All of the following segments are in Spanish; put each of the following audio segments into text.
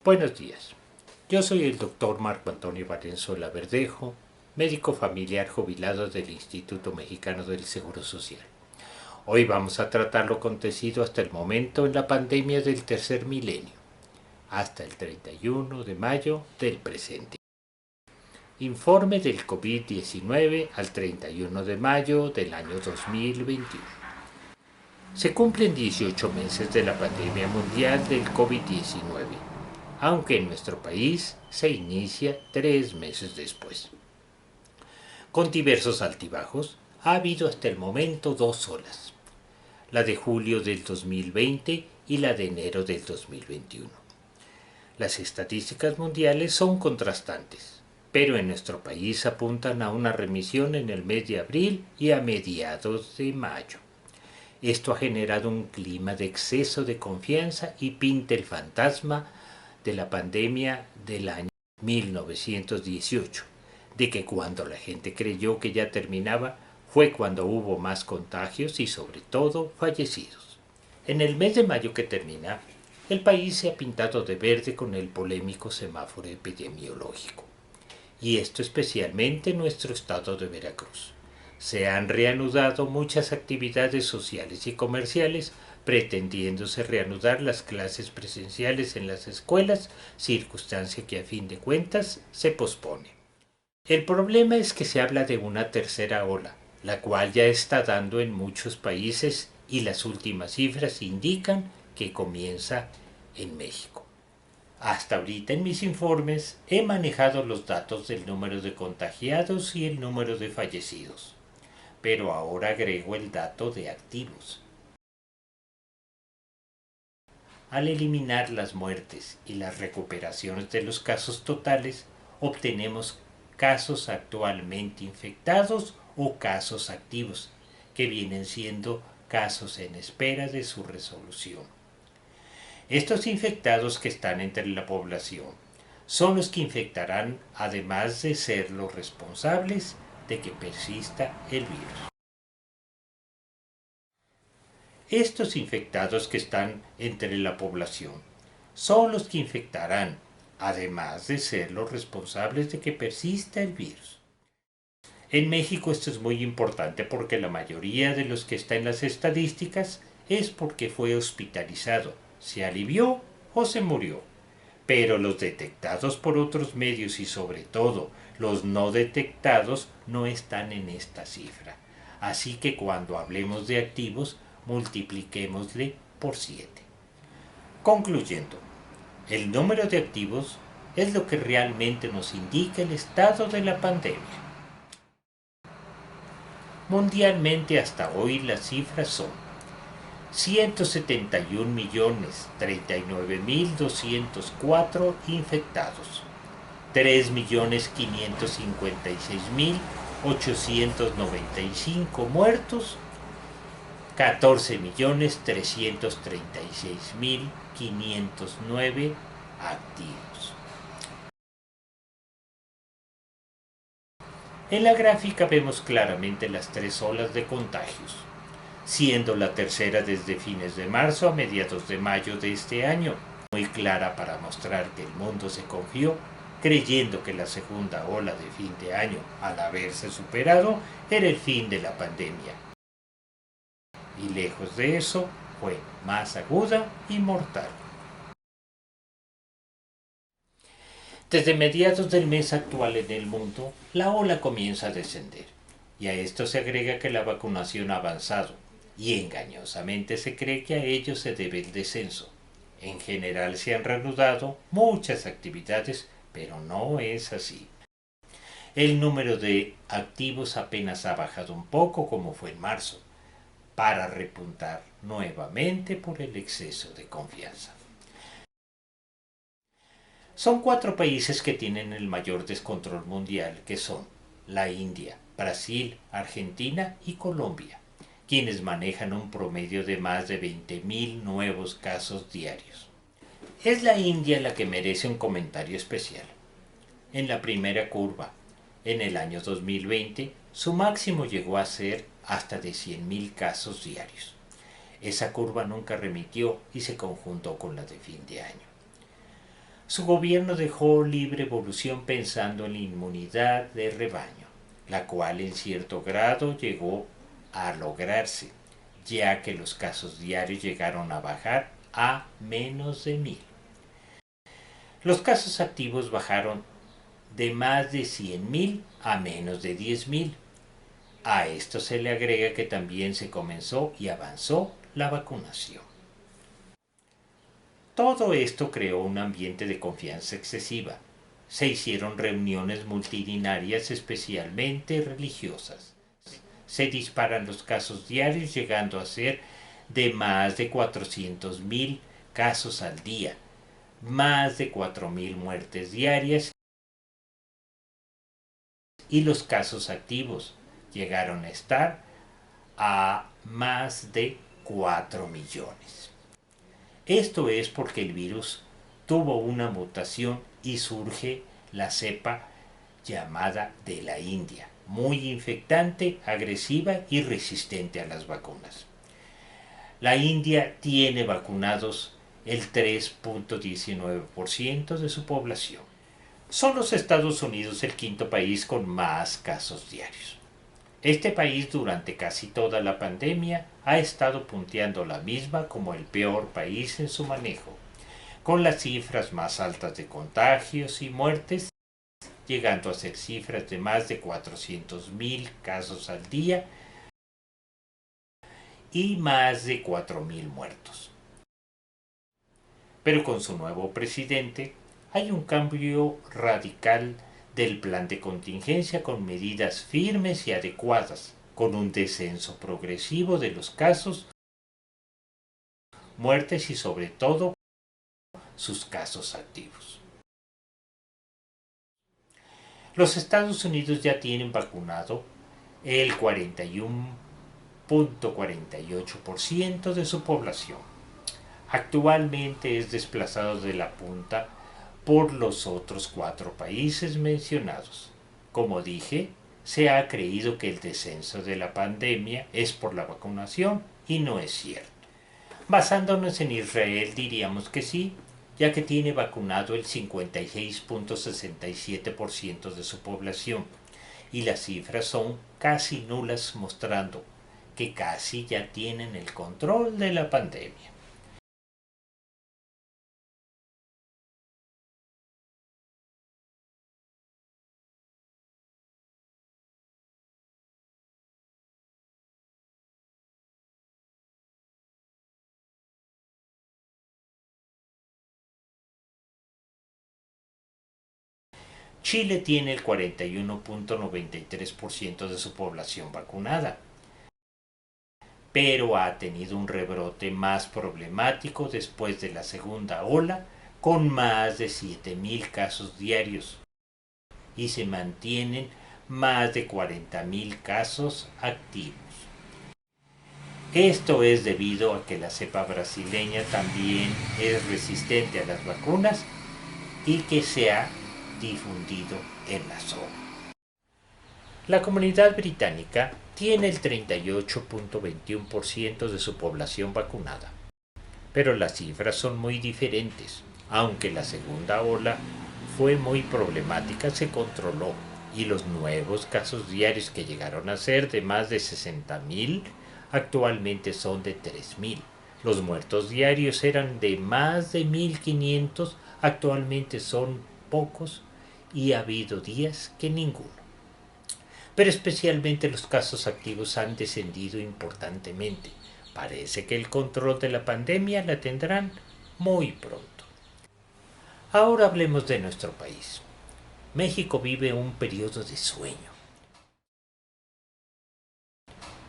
Buenos días. Yo soy el doctor Marco Antonio Valenzuela Verdejo, médico familiar jubilado del Instituto Mexicano del Seguro Social. Hoy vamos a tratar lo acontecido hasta el momento en la pandemia del tercer milenio, hasta el 31 de mayo del presente. Informe del COVID-19 al 31 de mayo del año 2021. Se cumplen 18 meses de la pandemia mundial del COVID-19, aunque en nuestro país se inicia 3 meses después. Con diversos altibajos, ha habido hasta el momento 2 olas, la de julio del 2020 y la de enero del 2021. Las estadísticas mundiales son contrastantes, pero en nuestro país apuntan a una remisión en el mes de abril y a mediados de mayo. Esto ha generado un clima de exceso de confianza y pinta el fantasma de la pandemia del año 1918, de que cuando la gente creyó que ya terminaba, fue cuando hubo más contagios y sobre todo fallecidos. En el mes de mayo que termina, el país se ha pintado de verde con el polémico semáforo epidemiológico, y esto especialmente en nuestro estado de Veracruz. Se han reanudado muchas actividades sociales y comerciales, pretendiéndose reanudar las clases presenciales en las escuelas, circunstancia que a fin de cuentas se pospone. El problema es que se habla de una tercera ola, la cual ya está dando en muchos países y las últimas cifras indican que comienza en México. Hasta ahorita en mis informes he manejado los datos del número de contagiados y el número de fallecidos, pero ahora agrego el dato de activos. Al eliminar las muertes y las recuperaciones de los casos totales, obtenemos casos actualmente infectados o casos activos, que vienen siendo casos en espera de su resolución. Estos infectados que están entre la población son los que infectarán, además de ser los responsables de que persista el virus. Estos infectados que están entre la población son los que infectarán, además de ser los responsables de que persista el virus. En México esto es muy importante porque la mayoría de los que está en las estadísticas es porque fue hospitalizado, se alivió o se murió. Pero los detectados por otros medios y sobre todo los no detectados no están en esta cifra. Así que cuando hablemos de activos, multipliquémosle por 7. Concluyendo, el número de activos es lo que realmente nos indica el estado de la pandemia. Mundialmente hasta hoy las cifras son 171.039.204 infectados, 3.556.895 muertos, 14.336.509 activos. En la gráfica vemos claramente las 3 olas de contagios, siendo la tercera desde fines de marzo a mediados de mayo de este año, muy clara para mostrar que el mundo se confió, creyendo que la segunda ola de fin de año, al haberse superado, era el fin de la pandemia. Y lejos de eso, fue más aguda y mortal. Desde mediados del mes actual en el mundo, la ola comienza a descender, y a esto se agrega que la vacunación ha avanzado, y engañosamente se cree que a ello se debe el descenso. En general se han reanudado muchas actividades, pero no es así. El número de activos apenas ha bajado un poco como fue en marzo, para repuntar nuevamente por el exceso de confianza. Son 4 países que tienen el mayor descontrol mundial, que son la India, Brasil, Argentina y Colombia, quienes manejan un promedio de más de 20.000 nuevos casos diarios. Es la India la que merece un comentario especial. En la primera curva, en el año 2020, su máximo llegó a ser hasta de 100.000 casos diarios. Esa curva nunca remitió y se conjuntó con la de fin de año. Su gobierno dejó libre evolución pensando en la inmunidad de rebaño, la cual en cierto grado llegó a lograrse, ya que los casos diarios llegaron a bajar a menos de 1000. Los casos activos bajaron de más de 100.000 a menos de 10.000. A esto se le agrega que también se comenzó y avanzó la vacunación. Todo esto creó un ambiente de confianza excesiva. Se hicieron reuniones multitudinarias, especialmente religiosas. Se disparan los casos diarios, llegando a ser de más de 400.000 casos al día, más de 4.000 muertes diarias, y los casos activos llegaron a estar a más de 4 millones. Esto es porque el virus tuvo una mutación y surge la cepa llamada de la India, muy infectante, agresiva y resistente a las vacunas. La India tiene vacunados el 3.19% de su población. Son los Estados Unidos el quinto país con más casos diarios. Este país durante casi toda la pandemia ha estado punteando la misma como el peor país en su manejo, con las cifras más altas de contagios y muertes, llegando a ser cifras de más de 400.000 casos al día y más de 4.000 muertos. Pero con su nuevo presidente hay un cambio radical del plan de contingencia con medidas firmes y adecuadas, con un descenso progresivo de los casos, muertes y sobre todo sus casos activos. Los Estados Unidos ya tienen vacunado el 41.48% de su población. Actualmente es desplazado de la punta por los otros 4 países mencionados. Como dije, se ha creído que el descenso de la pandemia es por la vacunación y no es cierto. Basándonos en Israel diríamos que sí, ya que tiene vacunado el 56.67% de su población y las cifras son casi nulas, mostrando que casi ya tienen el control de la pandemia. Chile tiene el 41.93% de su población vacunada, pero ha tenido un rebrote más problemático después de la segunda ola, con más de 7.000 casos diarios, y se mantienen más de 40.000 casos activos. Esto es debido a que la cepa brasileña también es resistente a las vacunas y que se ha difundido en la zona. La comunidad británica tiene el 38.21% de su población vacunada, pero las cifras son muy diferentes. Aunque la segunda ola fue muy problemática, se controló y los nuevos casos diarios, que llegaron a ser de más de 60.000, actualmente son de 3.000. Los muertos diarios eran de más de 1.500, actualmente son pocos y ha habido días que ninguno. Pero especialmente los casos activos han descendido importantemente. Parece que el control de la pandemia la tendrán muy pronto. Ahora hablemos de nuestro país. México vive un periodo de sueño,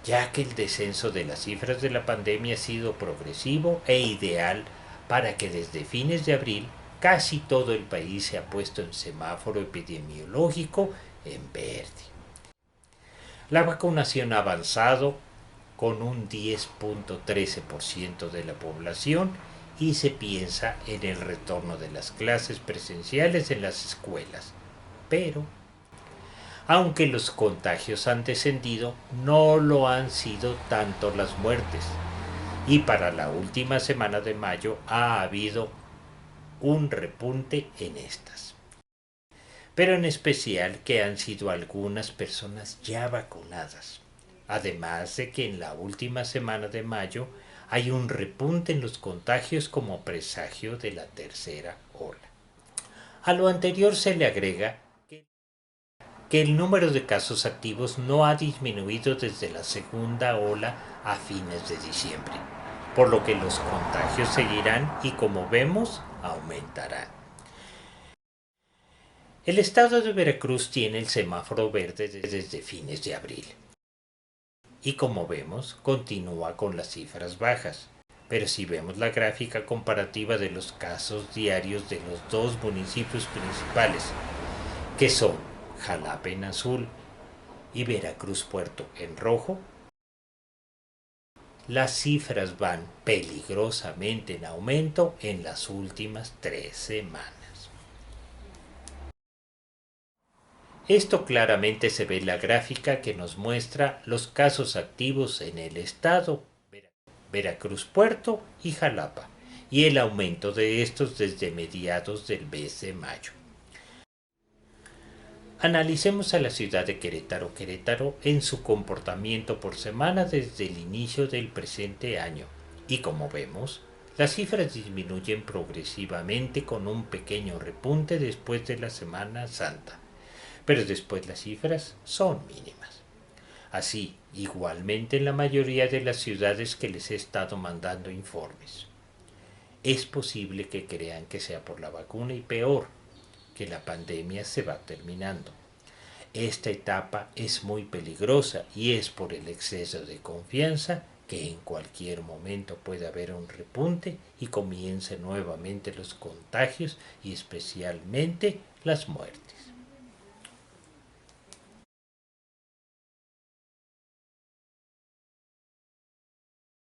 ya que el descenso de las cifras de la pandemia ha sido progresivo e ideal para que desde fines de abril casi todo el país se ha puesto en semáforo epidemiológico en verde. La vacunación ha avanzado con un 10.13% de la población y se piensa en el retorno de las clases presenciales en las escuelas. Pero, aunque los contagios han descendido, no lo han sido tanto las muertes. Y para la última semana de mayo ha habido un repunte en estas. Pero en especial que han sido algunas personas ya vacunadas. Además de que en la última semana de mayo hay un repunte en los contagios como presagio de la tercera ola. A lo anterior se le agrega que el número de casos activos no ha disminuido desde la segunda ola a fines de diciembre, por lo que los contagios seguirán y, como vemos, aumentarán. El estado de Veracruz tiene el semáforo verde desde fines de abril y, como vemos, continúa con las cifras bajas. Pero si vemos la gráfica comparativa de los casos diarios de los dos municipios principales, que son Jalapa en azul y Veracruz Puerto en rojo, las cifras van peligrosamente en aumento en las últimas 3 semanas. Esto claramente se ve en la gráfica que nos muestra los casos activos en el estado, Veracruz Puerto y Jalapa, y el aumento de estos desde mediados del mes de mayo. Analicemos a la ciudad de Querétaro en su comportamiento por semana desde el inicio del presente año, y como vemos, las cifras disminuyen progresivamente con un pequeño repunte después de la Semana Santa, pero después las cifras son mínimas. Así, igualmente en la mayoría de las ciudades que les he estado mandando informes. Es posible que crean que sea por la vacuna y peor, que la pandemia se va terminando. Esta etapa es muy peligrosa y es por el exceso de confianza que en cualquier momento puede haber un repunte y comiencen nuevamente los contagios y especialmente las muertes.